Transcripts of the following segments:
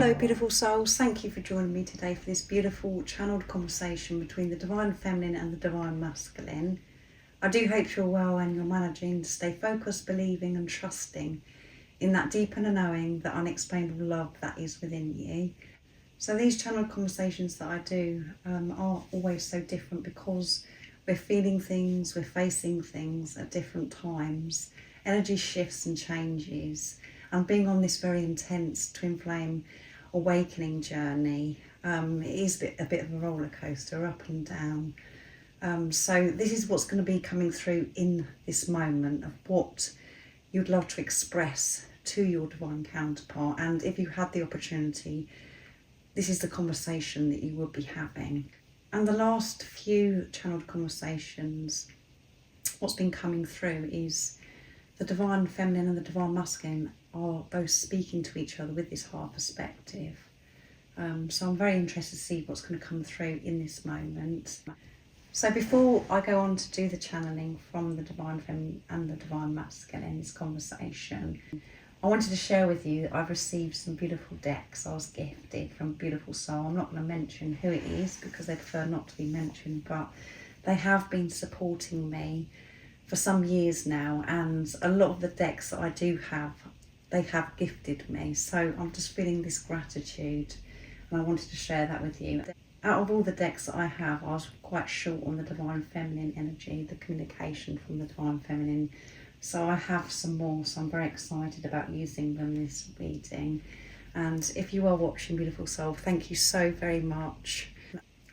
Hello beautiful souls, thank you for joining me today for this beautiful channeled conversation between the Divine Feminine and the Divine Masculine. I do hope you're well and you're managing to stay focused, believing and trusting in that deep inner knowing, that unexplainable love that is within you. So these channeled conversations that I do are always so different because we're feeling things, we're facing things at different times. Energy shifts and changes. And being on this very intense twin flame awakening journey, it is a bit of a roller coaster, up and down. So this is what's going to be coming through in this moment of what you'd love to express to your divine counterpart. And if you had the opportunity, this is the conversation that you would be having. And the last few channeled conversations, what's been coming through is the Divine Feminine and the Divine Masculine are both speaking to each other with this heart perspective. So I'm very interested to see what's going to come through in this moment. So before I go on to do the channeling from the Divine Feminine and the Divine Masculine in this conversation, I wanted to share with you that I've received some beautiful decks I was gifted from a beautiful soul. I'm not going to mention who it is because they prefer not to be mentioned, but they have been supporting me for some years now, and a lot of the decks that I do have, they have gifted me. So I'm just feeling this gratitude and I wanted to share that with you. Out of all the decks that I have, I was quite short on the Divine Feminine energy, the communication from the Divine Feminine. So I have some more, so I'm very excited about using them in this reading. And if you are watching, beautiful soul, thank you so very much.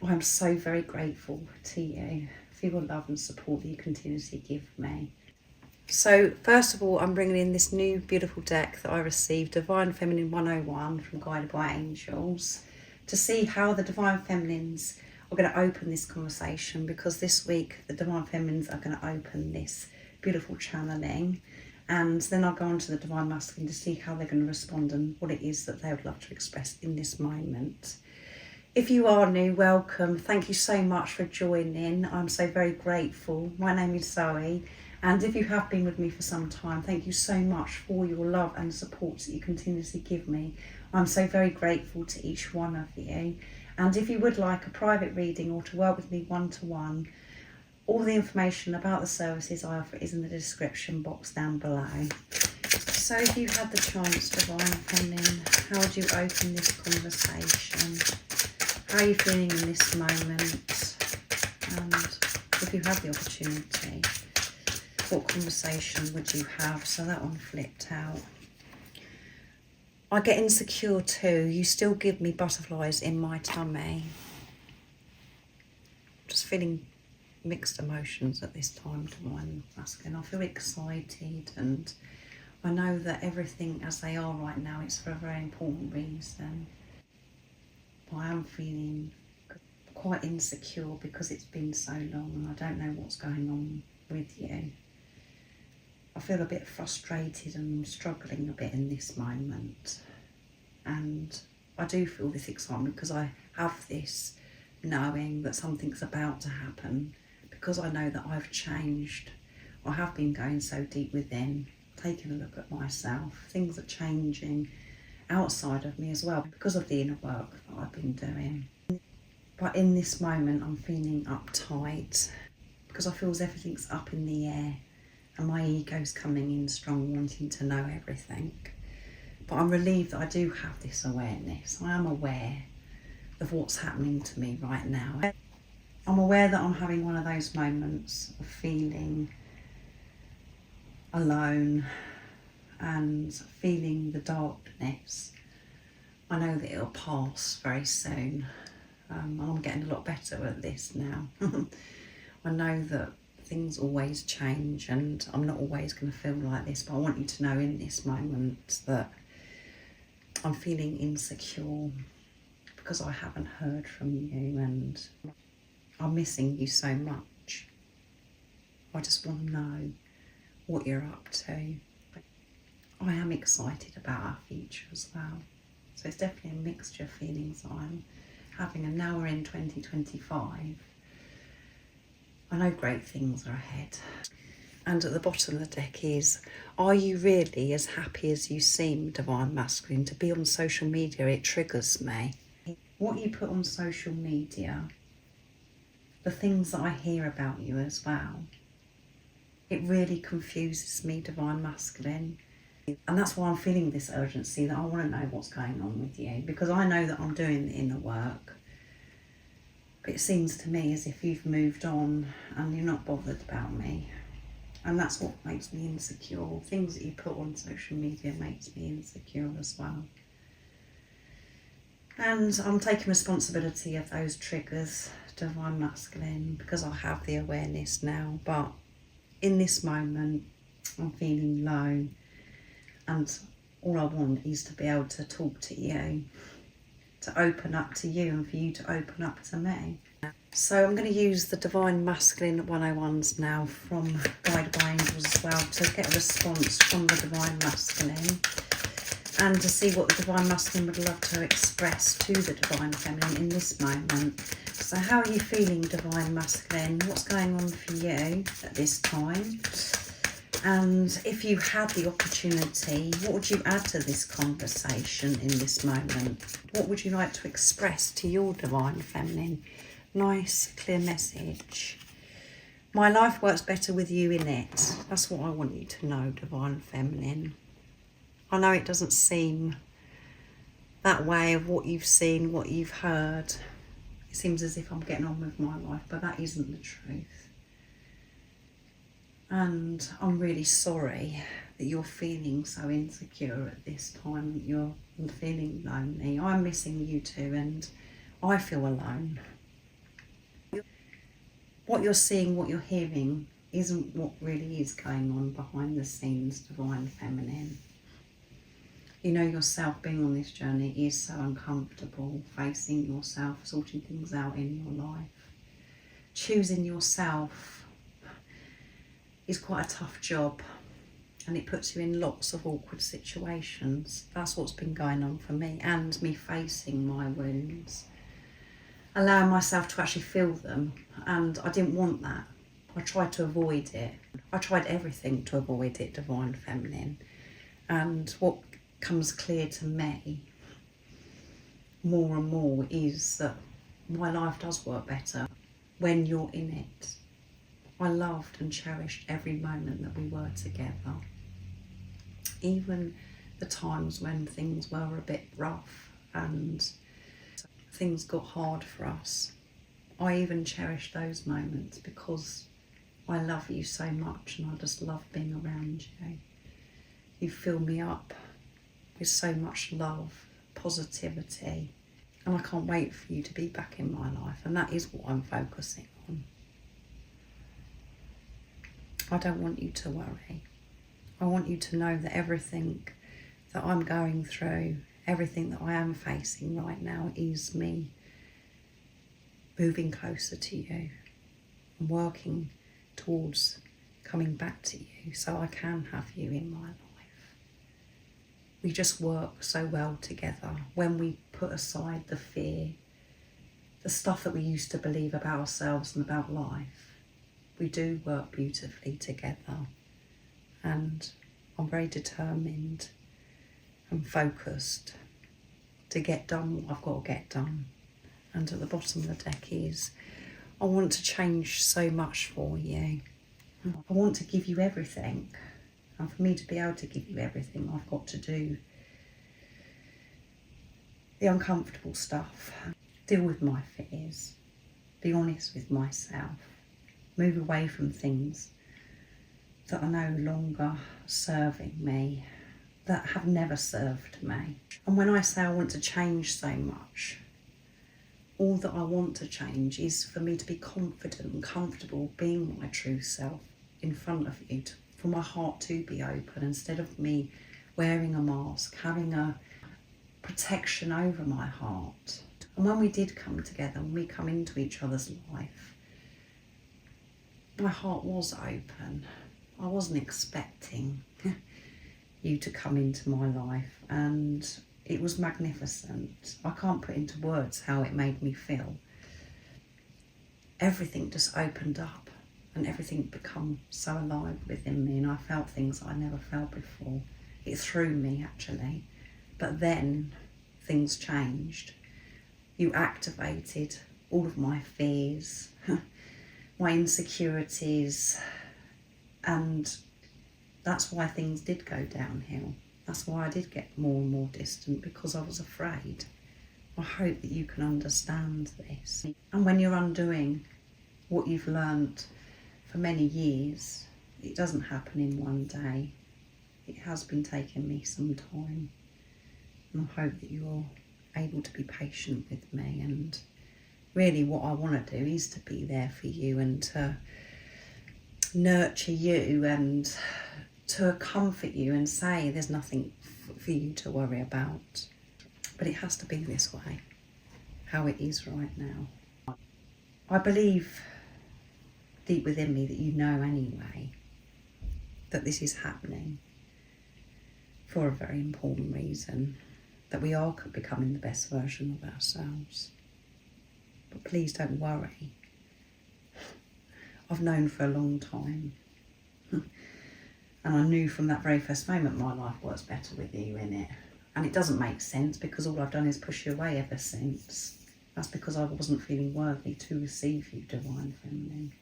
I'm so very grateful to you for your love and support that you continuously give me. So first of all, I'm bringing in this new beautiful deck that I received, Divine Feminine 101 from Guided by Angels, to see how the Divine Feminines are going to open this conversation, because this week the Divine Feminines are going to open this beautiful channeling, and then I'll go on to the Divine Masculine to see how they're going to respond and what it is that they would love to express in this moment. If you are new, welcome. Thank you so much for joining. I'm so very grateful. My name is Zoe, and if you have been with me for some time, thank you so much for your love and support that you continuously give me. I'm so very grateful to each one of you. And if you would like a private reading or to work with me one-to-one, all the information about the services I offer is in the description box down below. So if you had the chance, Divine Feminine, how would you open this conversation? How are you feeling in this moment? And if you have the opportunity, what conversation would you have? So that one flipped out. I get insecure too. You still give me butterflies in my tummy. Just feeling mixed emotions at this time, Divine Masculine. I feel excited, and I know that everything as they are right now is for a very important reason. But I am feeling quite insecure because it's been so long and I don't know what's going on with you. I feel a bit frustrated and struggling a bit in this moment, and I do feel this excitement because I have this knowing that something's about to happen, because I know that I've changed. I have been going so deep within, taking a look at myself. Things are changing outside of me as well because of the inner work that I've been doing. But in this moment I'm feeling uptight because I feel as everything's up in the air and my ego's coming in strong, wanting to know everything. But I'm relieved that I do have this awareness. I am aware of what's happening to me right now. I'm aware that I'm having one of those moments of feeling alone and feeling the darkness. I know that it'll pass very soon. I'm getting a lot better at this now. I know that things always change and I'm not always going to feel like this, but I want you to know in this moment that I'm feeling insecure because I haven't heard from you and I'm missing you so much. I just want to know what you're up to. I am excited about our future as well. So it's definitely a mixture of feelings that I'm having, and now we're in 2025. I know great things are ahead. And at the bottom of the deck is, are you really as happy as you seem, Divine Masculine? To be on social media, it triggers me. What you put on social media, the things that I hear about you as well, it really confuses me, Divine Masculine. And that's why I'm feeling this urgency that I want to know what's going on with you, because I know that I'm doing the inner work. But it seems to me as if you've moved on and you're not bothered about me. And that's what makes me insecure. Things that you put on social media makes me insecure as well. And I'm taking responsibility of those triggers, Divine Masculine, because I have the awareness now. But in this moment, I'm feeling low. And all I want is to be able to talk to you, to open up to you, and for you to open up to me. So I'm going to use the Divine Masculine 101s now from Guided by Angels as well, to get a response from the Divine Masculine and to see what the Divine Masculine would love to express to the Divine Feminine in this moment. So how are you feeling, Divine Masculine? What's going on for you at this time? And if you had the opportunity, what would you add to this conversation in this moment? What would you like to express to your Divine Feminine? Nice, clear message. My life works better with you in it. That's what I want you to know, Divine Feminine. I know it doesn't seem that way of what you've seen, what you've heard. It seems as if I'm getting on with my life, but that isn't the truth. And I'm really sorry that you're feeling so insecure at this time. You're feeling lonely. I'm missing you too, and I feel alone. What you're seeing, what you're hearing, isn't what really is going on behind the scenes, Divine Feminine. You know yourself, being on this journey is so uncomfortable, facing yourself, sorting things out in your life. Choosing yourself is quite a tough job, and it puts you in lots of awkward situations. That's what's been going on for me, and me facing my wounds, allowing myself to actually feel them. And I didn't want that. I tried to avoid it. I tried everything to avoid it, Divine Feminine. And what comes clear to me more and more is that my life does work better when you're in it. I loved and cherished every moment that we were together. Even the times when things were a bit rough and things got hard for us. I even cherish those moments because I love you so much, and I just love being around you. You fill me up with so much love, positivity, and I can't wait for you to be back in my life, and that is what I'm focusing on. I don't want you to worry. I want you to know that everything that I'm going through, everything that I am facing right now is me moving closer to you and working towards coming back to you so I can have you in my life. We just work so well together when we put aside the fear, the stuff that we used to believe about ourselves and about life. We do work beautifully together, and I'm very determined and focused to get done what I've got to get done. And at the bottom of the deck is, I want to change so much for you. I want to give you everything. And for me to be able to give you everything, I've got to do the uncomfortable stuff. Deal with my fears. Be honest with myself. Move away from things that are no longer serving me, that have never served me. And when I say I want to change so much, all that I want to change is for me to be confident and comfortable being my true self in front of you, for my heart to be open instead of me wearing a mask, having a protection over my heart. And when we did come together, when we come into each other's life, my heart was open. I wasn't expecting you to come into my life, and it was magnificent. I can't put into words how it made me feel. Everything just opened up, and everything become so alive within me, and I felt things I never felt before. It threw me actually, but then things changed. You activated all of my fears, my insecurities, and that's why things did go downhill. That's why I did get more and more distant, because I was afraid. I hope that you can understand this. And when you're undoing what you've learnt for many years, it doesn't happen in one day. It has been taking me some time. And I hope that you're able to be patient with me. And really what I want to do is to be there for you and to nurture you and to comfort you and say there's nothing for you to worry about. But it has to be this way, how it is right now. I believe deep within me that you know anyway that this is happening for a very important reason, that we are becoming the best version of ourselves. But please don't worry. I've known for a long time. And I knew from that very first moment my life works better with you in it. And it doesn't make sense because all I've done is push you away ever since. That's because I wasn't feeling worthy to receive you, Divine Feminine.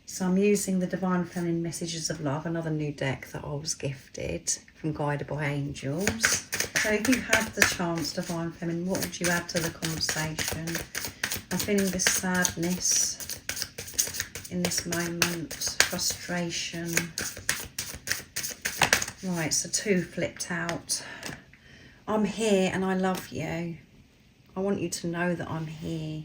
So I'm using the Divine Feminine Messages of Love, another new deck that I was gifted from Guided by Angels. So if you had the chance, Divine Feminine, what would you add to the conversation? I'm feeling this sadness in this moment, frustration. Right, so 2 flipped out. I'm here and I love you. I want you to know that I'm here.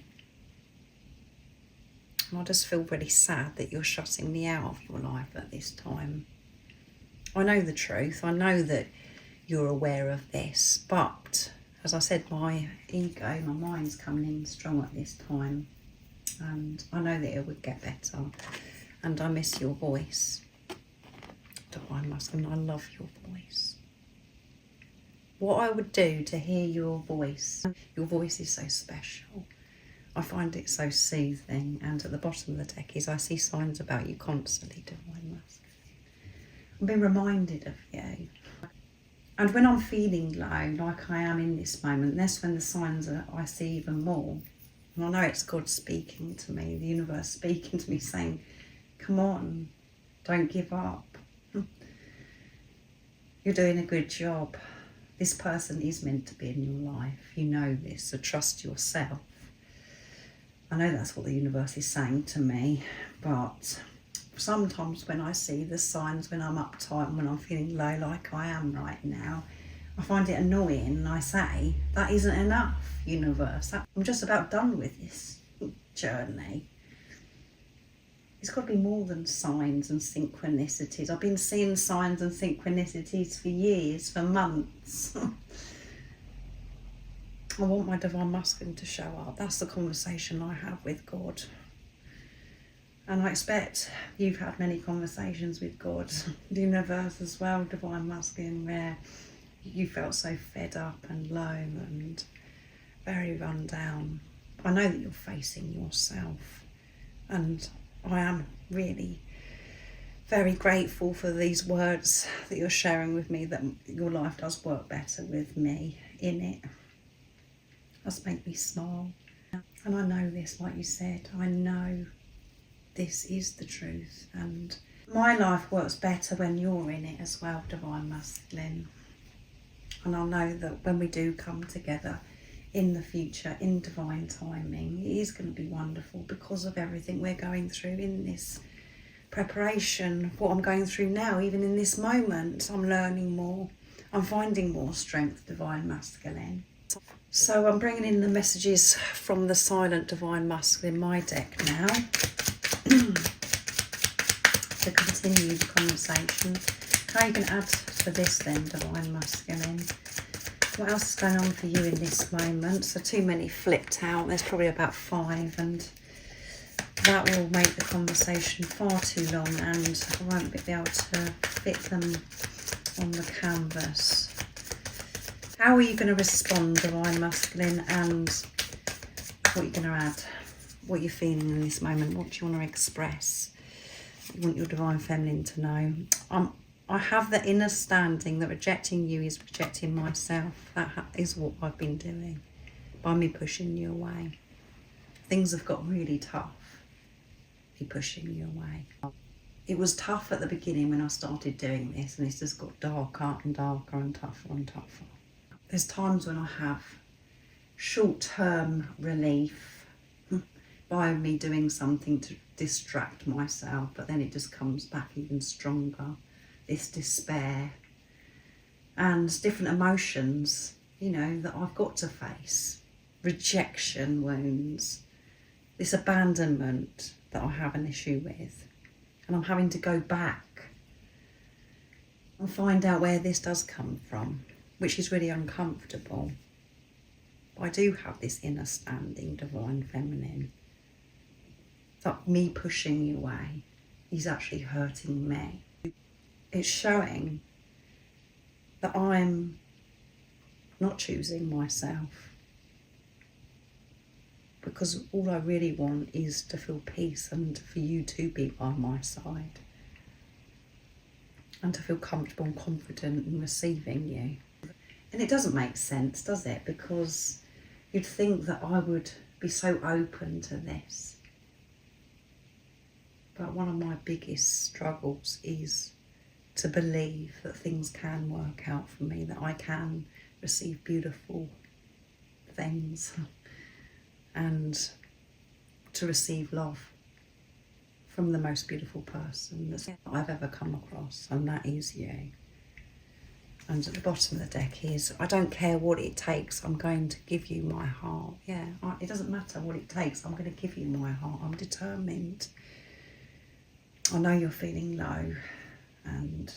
And I just feel really sad that you're shutting me out of your life at this time. I know the truth. I know that you're aware of this. But, as I said, my ego, my mind's coming in strong at this time. And I know that it would get better. And I miss your voice. Divine Masculine, I love your voice. What I would do to hear your voice is so special. I find it so soothing, and at the bottom of the deck is I see signs about you constantly, Divine Masculine. I'm being reminded of you. And when I'm feeling low, like I am in this moment, that's when the signs are, I see even more. And I know it's God speaking to me, the universe speaking to me, saying, come on, don't give up. You're doing a good job. This person is meant to be in your life. You know this, so trust yourself. I know that's what the universe is saying to me, but sometimes when I see the signs, when I'm uptight and when I'm feeling low like I am right now, I find it annoying and I say, that isn't enough, universe. I'm just about done with this journey. It's got to be more than signs and synchronicities. I've been seeing signs and synchronicities for years, for months. I want my Divine Masculine to show up. That's the conversation I have with God. And I expect you've had many conversations with God, the universe as well, Divine Masculine, where you felt so fed up and low and very run down. I know that you're facing yourself, and I am really very grateful for these words that you're sharing with me, that your life does work better with me in it. Does make me smile. And I know this, like you said, I know this is the truth, and my life works better when you're in it as well, Divine Masculine. And I know that when we do come together in the future, in divine timing, it is going to be wonderful because of everything we're going through in this preparation, what I'm going through now, even in this moment. I'm learning more, I'm finding more strength, Divine Masculine. So I'm bringing in the messages from the Silent Divine Masculine, my deck now, to continue the conversation. How you can add to this then, Divine Masculine? What else is going on for you in this moment? So too many flipped out. There's probably about 5, and that will make the conversation far too long, and I won't be able to fit them on the canvas. How are you going to respond, Divine Masculine, and what are you going to add? What you're feeling in this moment? What do you want to express? you want your divine feminine to know. I have the inner standing that rejecting you is rejecting myself. That is what I've been doing by me pushing you away. Things have got really tough, me pushing you away. It was tough at the beginning when I started doing this, and it's just got darker and darker and tougher and tougher. There's times when I have short-term relief by me doing something to distract myself, but then it just comes back even stronger. This despair and different emotions, you know, that I've got to face. Rejection wounds, this abandonment that I have an issue with. And I'm having to go back and find out where this does come from, which is really uncomfortable. But I do have this inner standing divine feminine. That me pushing you away is actually hurting me. It's showing that I'm not choosing myself, because all I really want is to feel peace and for you to be by my side and to feel comfortable and confident in receiving you. And it doesn't make sense, does it? Because you'd think that I would be so open to this. But one of my biggest struggles is to believe that things can work out for me, that I can receive beautiful things and to receive love from the most beautiful person that I've ever come across, and that is you. And at the bottom of the deck is, I don't care what it takes, I'm going to give you my heart. Yeah, it doesn't matter what it takes, I'm going to give you my heart. I'm determined. I know you're feeling low and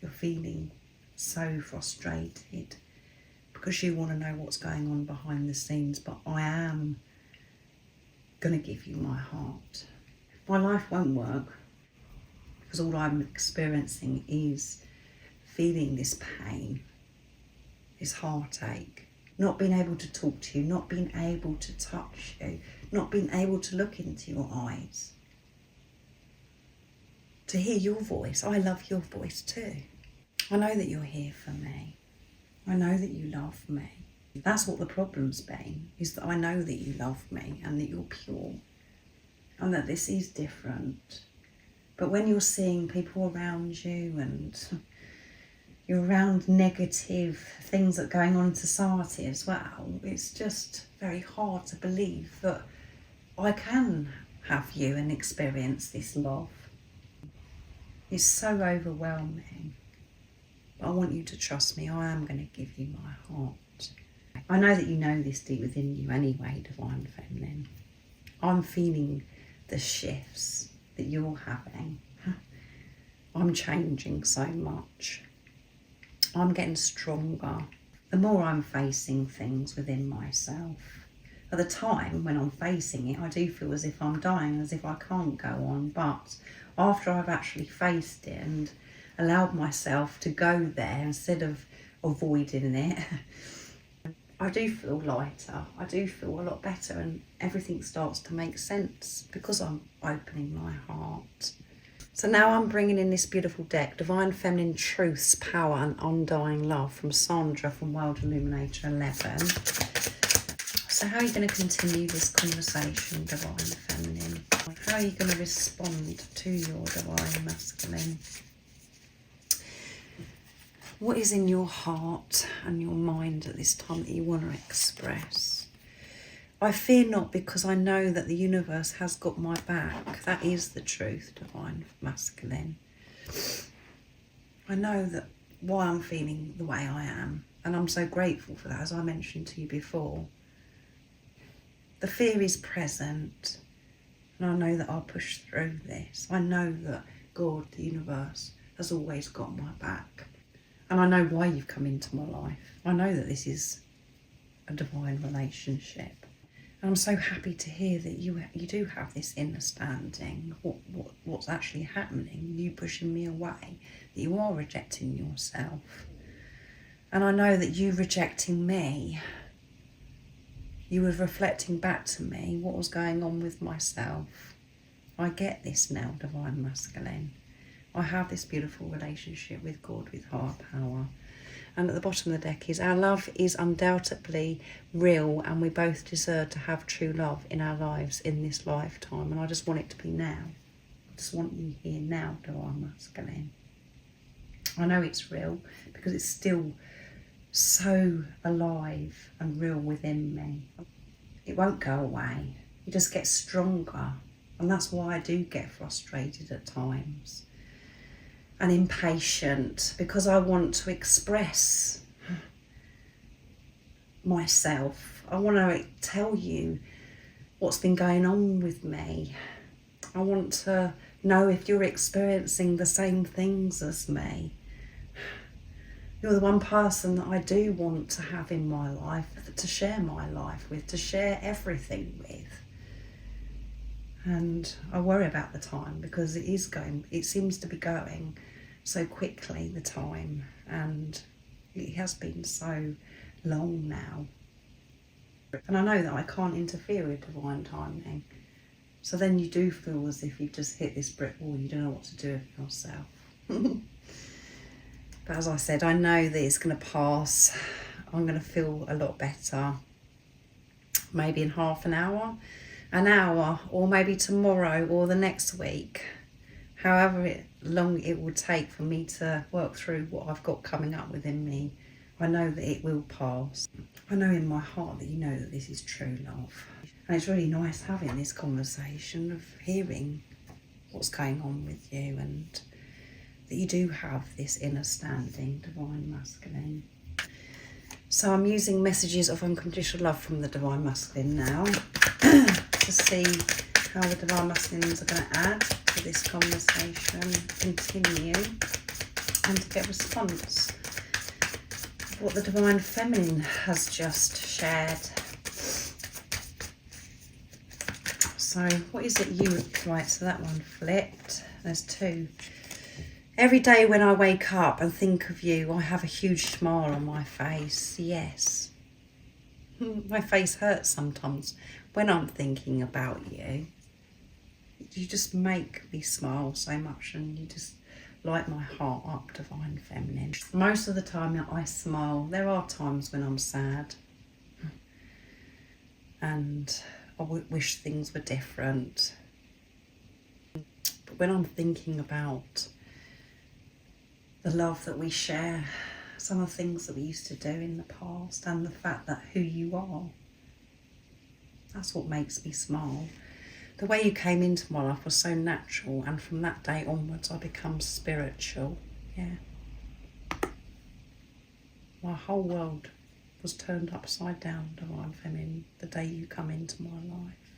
you're feeling so frustrated because you want to know what's going on behind the scenes, but I am going to give you my heart. My life won't work because all I'm experiencing is feeling this pain, this heartache, not being able to talk to you, not being able to touch you, not being able to look into your eyes, to hear your voice. I love your voice too. I know that you're here for me. I know that you love me. That's what the problem's been, is that I know that you love me and that you're pure and that this is different. But when you're seeing people around you and you're around negative things that are going on in society as well, it's just very hard to believe that I can have you and experience this love. It's so overwhelming. But I want you to trust me. I am going to give you my heart. I know that you know this deep within you anyway, divine feminine. I'm feeling the shifts that you're having. I'm changing so much. I'm getting stronger. The more I'm facing things within myself. At the time when I'm facing it, I do feel as if I'm dying, as if I can't go on. But after I've actually faced it and allowed myself to go there instead of avoiding it, I do feel lighter. I do feel a lot better, and everything starts to make sense because I'm opening my heart. So now I'm bringing in this beautiful deck, Divine Feminine Truths, Power and Undying Love, from Sandra from World Illuminator 11. So how are you going to continue this conversation, Divine Feminine? How are you going to respond to your Divine Masculine? What is in your heart and your mind at this time that you want to express? I fear not, because I know that the universe has got my back. That is the truth, Divine Masculine. I know that why I'm feeling the way I am, and I'm so grateful for that, as I mentioned to you before. The fear is present, and I know that I'll push through this. I know that God, the universe, has always got my back. And I know why you've come into my life. I know that this is a divine relationship. And I'm so happy to hear that you do have this understanding of what's actually happening, you pushing me away, that you are rejecting yourself. And I know that you rejecting me, you were reflecting back to me what was going on with myself. I get this now, Divine Masculine. I have this beautiful relationship with God, with higher power. And at the bottom of the deck is, our love is undoubtedly real, and we both deserve to have true love in our lives in this lifetime. And I just want it to be now. I just want you here now, Divine Masculine. I know it's real because it's still so alive and real within me. It won't go away. It just gets stronger. And that's why I do get frustrated at times and impatient, because I want to express myself. I want to tell you what's been going on with me. I want to know if you're experiencing the same things as me. You're the one person that I do want to have in my life, to share my life with, to share everything with. And I worry about the time, because it seems to be going so quickly, the time, and it has been so long now. And I know that I can't interfere with divine timing. So then you do feel as if you've just hit this brick wall, you don't know what to do with yourself. But as I said, I know that it's going to pass. I'm going to feel a lot better. Maybe in half an hour, or maybe tomorrow or the next week. However long it will take for me to work through what I've got coming up within me, I know that it will pass. I know in my heart that you know that this is true love. And it's really nice having this conversation, of hearing what's going on with you, and that you do have this inner standing, Divine Masculine. So I'm using messages of unconditional love from the Divine Masculine now to see how the Divine Masculines are going to add to this conversation, continue, and to get a response of what the Divine Feminine has just shared. So what is it you would like? So that one flipped. There's two. Every day when I wake up and think of you, I have a huge smile on my face. Yes. My face hurts sometimes when I'm thinking about you. You just make me smile so much, and you just light my heart up, Divine Feminine. Most of the time I smile. There are times when I'm sad and I wish things were different. But when I'm thinking about the love that we share, some of the things that we used to do in the past, and the fact that who you are, that's what makes me smile. The way you came into my life was so natural, and from that day onwards I become spiritual. Yeah. My whole world was turned upside down, Divine Feminine, the day you come into my life.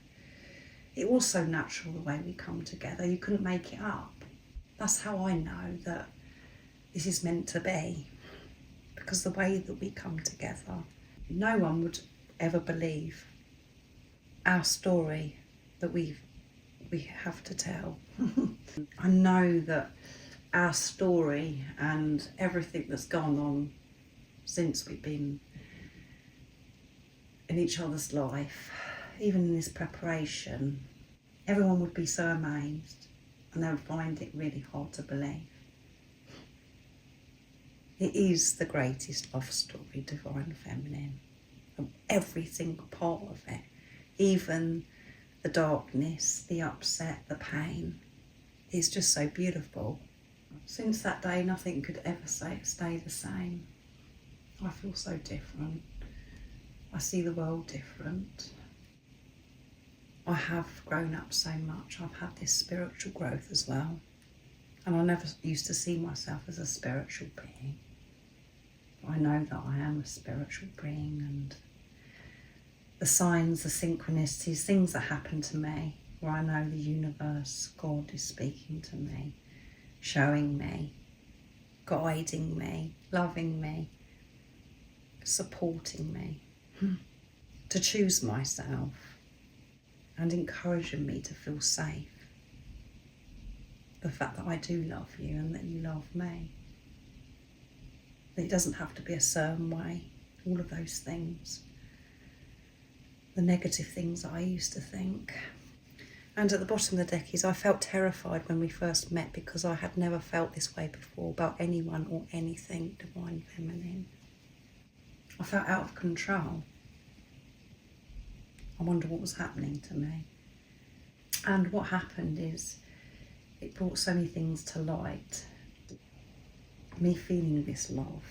It was so natural the way we come together. You couldn't make it up. That's how I know that this is meant to be, because the way that we come together, no one would ever believe our story that we have to tell. I know that our story and everything that's gone on since we've been in each other's life, even in this preparation, everyone would be so amazed, and they would find it really hard to believe. It is the greatest love story, Divine Feminine, and every single part of it, even the darkness, the upset, the pain. It's just so beautiful. Since that day, nothing could ever stay the same. I feel so different. I see the world different. I have grown up so much. I've had this spiritual growth as well. And I never used to see myself as a spiritual being. I know that I am a spiritual being, and the signs, the synchronicities, things that happen to me, where I know the universe, God is speaking to me, showing me, guiding me, loving me, supporting me, to choose myself, and encouraging me to feel safe. The fact that I do love you and that you love me. That it doesn't have to be a certain way. All of those things. The negative things that I used to think. And at the bottom of the deck is, I felt terrified when we first met because I had never felt this way before about anyone or anything Divine Feminine. I felt out of control. I wonder what was happening to me. And what happened is it brought so many things to light. Me feeling this love.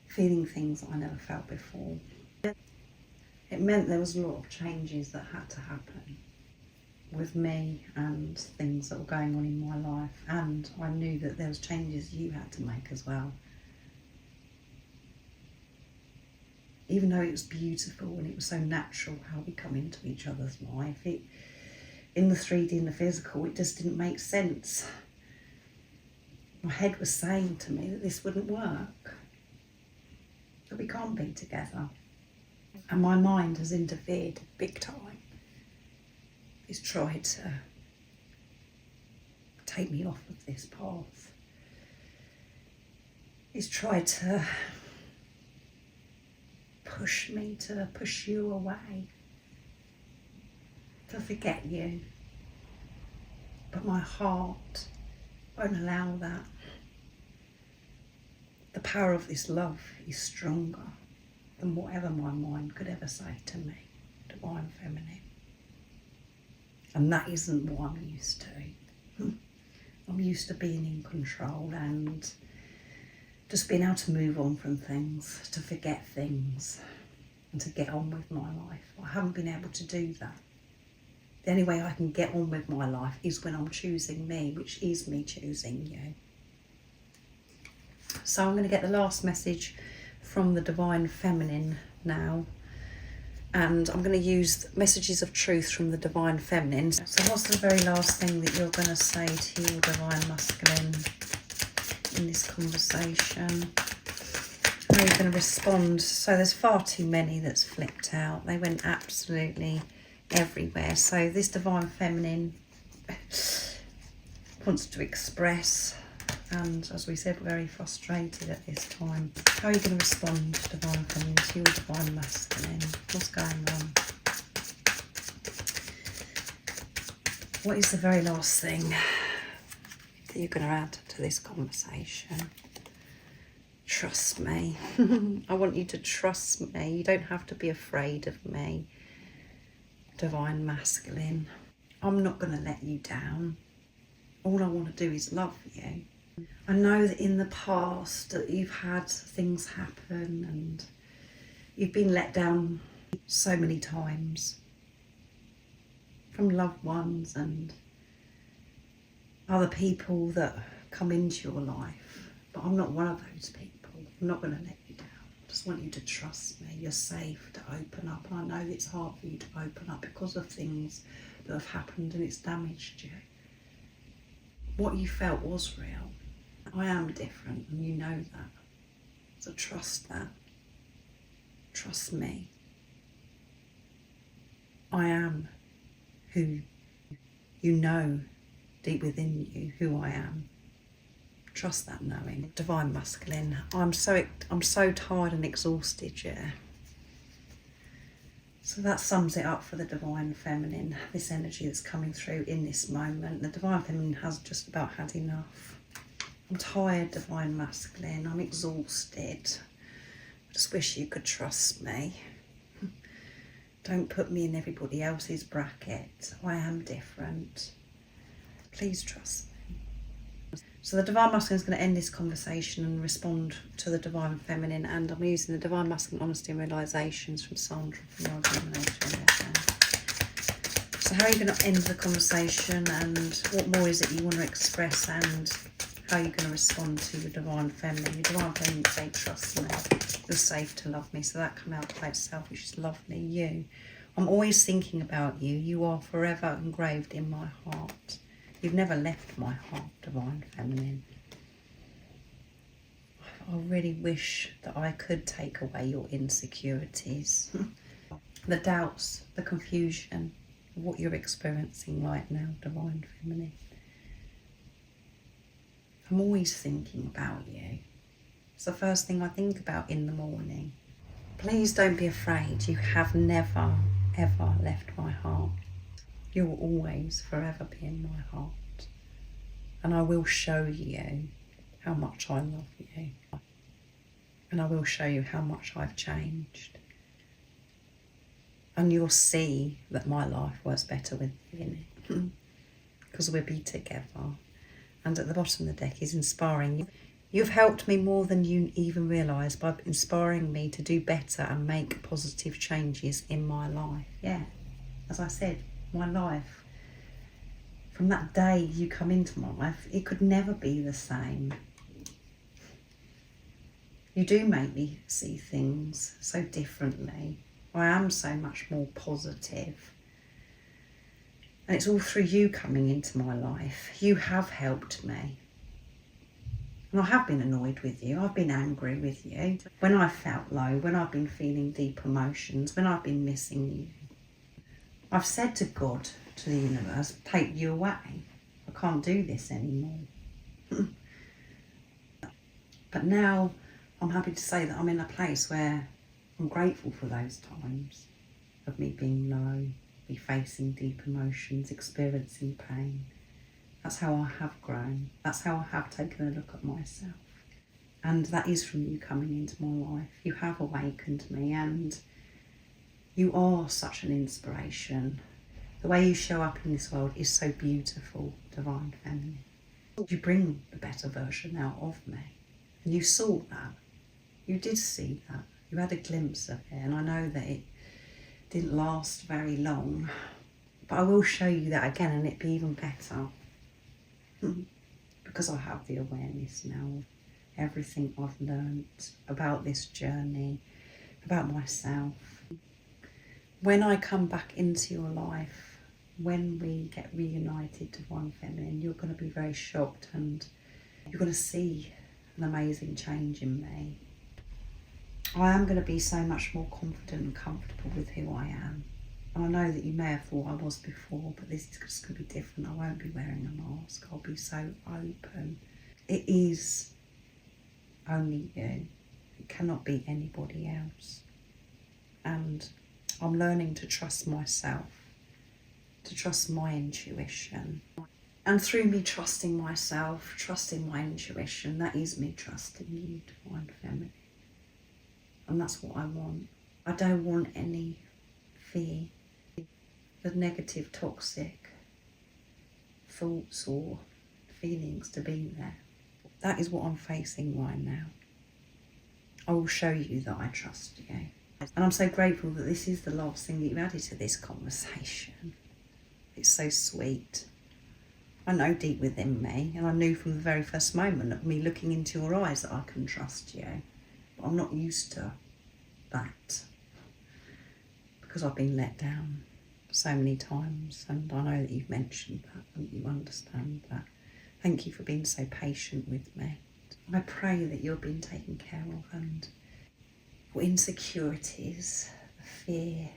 Feeling things I never felt before. It meant there was a lot of changes that had to happen with me and things that were going on in my life, and I knew that there was changes you had to make as well. Even though it was beautiful and it was so natural how we come into each other's life, in the 3D and the physical, it just didn't make sense. My head was saying to me that this wouldn't work, that we can't be together. And my mind has interfered big time. It's tried to take me off of this path. It's tried to push me to push you away, to forget you. But my heart won't allow that. The power of this love is stronger than whatever my mind could ever say to me, Divine Feminine. And that isn't what I'm used to. I'm used to being in control and just being able to move on from things, to forget things and to get on with my life. I haven't been able to do that. The only way I can get on with my life is when I'm choosing me, which is me choosing you. So I'm going to get the last message from the Divine Feminine now, and I'm going to use messages of truth from the Divine Feminine. So what's the very last thing that you're going to say to your Divine Masculine in this conversation? How are you going to respond? So there's far too many that's flipped out. They went absolutely everywhere. So this Divine Feminine wants to express, and as we said, very frustrated at this time. How are you going to respond, Divine Feminine, to your Divine Masculine? What's going on? What is the very last thing that you're going to add to this conversation? Trust me. I want you to trust me. You don't have to be afraid of me, Divine Masculine. I'm not going to let you down. All I want to do is love you. I know that in the past that you've had things happen and you've been let down so many times from loved ones and other people that come into your life. But I'm not one of those people. I'm not going to let you down. I just want you to trust me. You're safe to open up. And I know it's hard for you to open up because of things that have happened and it's damaged you. What you felt was real. I am different and you know that. So trust that. Trust me. I am who you know deep within you who I am. Trust that knowing. Divine Masculine, I'm so tired and exhausted, yeah. So that sums it up for the Divine Feminine, this energy that's coming through in this moment. The Divine Feminine has just about had enough. I'm tired, Divine Masculine. I'm exhausted. I just wish you could trust me. Don't put me in everybody else's bracket. I am different. Please trust me. So the Divine Masculine is going to end this conversation and respond to the Divine Feminine, and I'm using the Divine Masculine Honesty and Realizations from Sandra from Your Illumination. So how are you going to end the conversation, and what more is it you want to express, and how are you going to respond to your Divine Feminine? Your Divine Feminine say, trust me, you're safe to love me. So that come out by itself, which is lovely. You, I'm always thinking about you. You are forever engraved in my heart. You've never left my heart, Divine Feminine. I really wish that I could take away your insecurities, the doubts, the confusion, what you're experiencing right now, Divine Feminine. I'm always thinking about you. It's the first thing I think about in the morning. Please don't be afraid. You have never ever left my heart. You will always, forever be in my heart. And I will show you how much I love you. And I will show you how much I've changed. And you'll see that my life works better with you in it. Because we'll be together. And at the bottom of the deck is inspiring you. You've helped me more than you even realise by inspiring me to do better and make positive changes in my life. Yeah, as I said, my life. From that day you come into my life, it could never be the same. You do make me see things so differently. I am so much more positive. And it's all through you coming into my life. You have helped me. And I have been annoyed with you. I've been angry with you. When I've felt low, when I've been feeling deep emotions, when I've been missing you. I've said to God, to the universe, take you away. I can't do this anymore. But now I'm happy to say that I'm in a place where I'm grateful for those times of me being low, me facing deep emotions, experiencing pain. That's how I have grown. That's how I have taken a look at myself. And that is from you coming into my life. You have awakened me and you are such an inspiration. The way you show up in this world is so beautiful, Divine Feminine. You bring the better version out of me. And you saw that. You did see that. You had a glimpse of it. And I know that it didn't last very long. But I will show you that again and it'd be even better. Because I have the awareness now of everything I've learnt about this journey, about myself. When I come back into your life, when we get reunited, Divine Feminine, you're going to be very shocked and you're going to see an amazing change in me. I am going to be so much more confident and comfortable with who I am. And I know that you may have thought I was before, but this is just going to be different. I won't be wearing a mask. I'll be so open. It is only you. It cannot be anybody else. And I'm learning to trust myself, to trust my intuition. And through me trusting myself, trusting my intuition, that is me trusting you, Divine Feminine. And that's what I want. I don't want any fear, the negative, toxic thoughts or feelings to be there. That is what I'm facing right now. I will show you that I trust you. And I'm so grateful that this is the last thing that you added to this conversation. It's so sweet. I know deep within me, and I knew from the very first moment of me looking into your eyes that I can trust you. But I'm not used to that because I've been let down so many times, and I know that you've mentioned that and you understand that. Thank you for being so patient with me. I pray that you're being taken care of, and your insecurities, the fear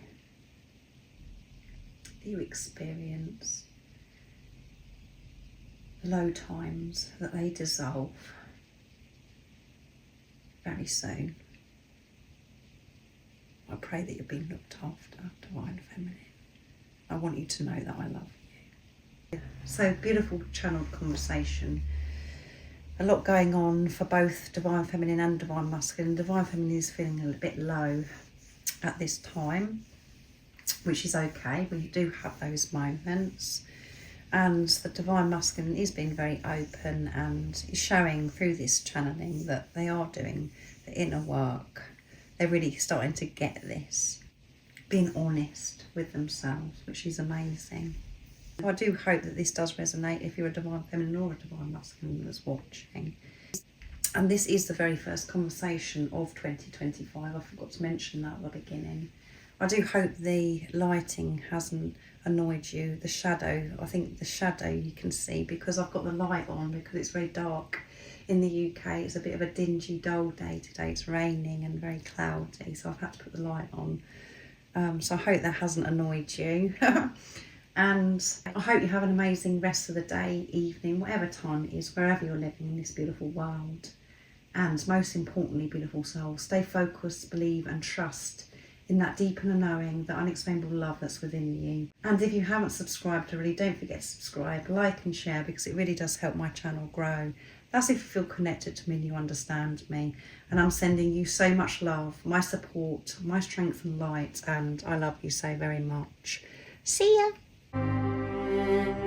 that you experience, the low times, that they dissolve very soon. I pray that you're being looked after, Divine Feminine. I want you to know that I love you. So, beautiful channeled conversation. A lot going on for both Divine Feminine and Divine Masculine. Divine Feminine is feeling a bit low at this time, which is okay. We do have those moments. And the Divine Masculine is being very open and is showing through this channeling that they are doing the inner work. They're really starting to get this, being honest with themselves, which is amazing. I do hope that this does resonate if you're a Divine Feminine or a Divine Masculine that's watching. And this is the very first conversation of 2025. I forgot to mention that at the beginning. I do hope the lighting hasn't annoyed you. The shadow, I think the shadow you can see because I've got the light on because it's very dark. In the UK, it's a bit of a dingy, dull day today. It's raining and very cloudy, so I've had to put the light on. So I hope that hasn't annoyed you. And I hope you have an amazing rest of the day, evening, whatever time it is, wherever you're living in this beautiful world. And most importantly, beautiful soul, stay focused, believe and trust in that deep inner knowing, the unexplainable love that's within you. And if you haven't subscribed already, don't forget to subscribe, like and share, because it really does help my channel grow. That's if you feel connected to me and you understand me. And I'm sending you so much love, my support, my strength and light, and I love you so very much. See ya!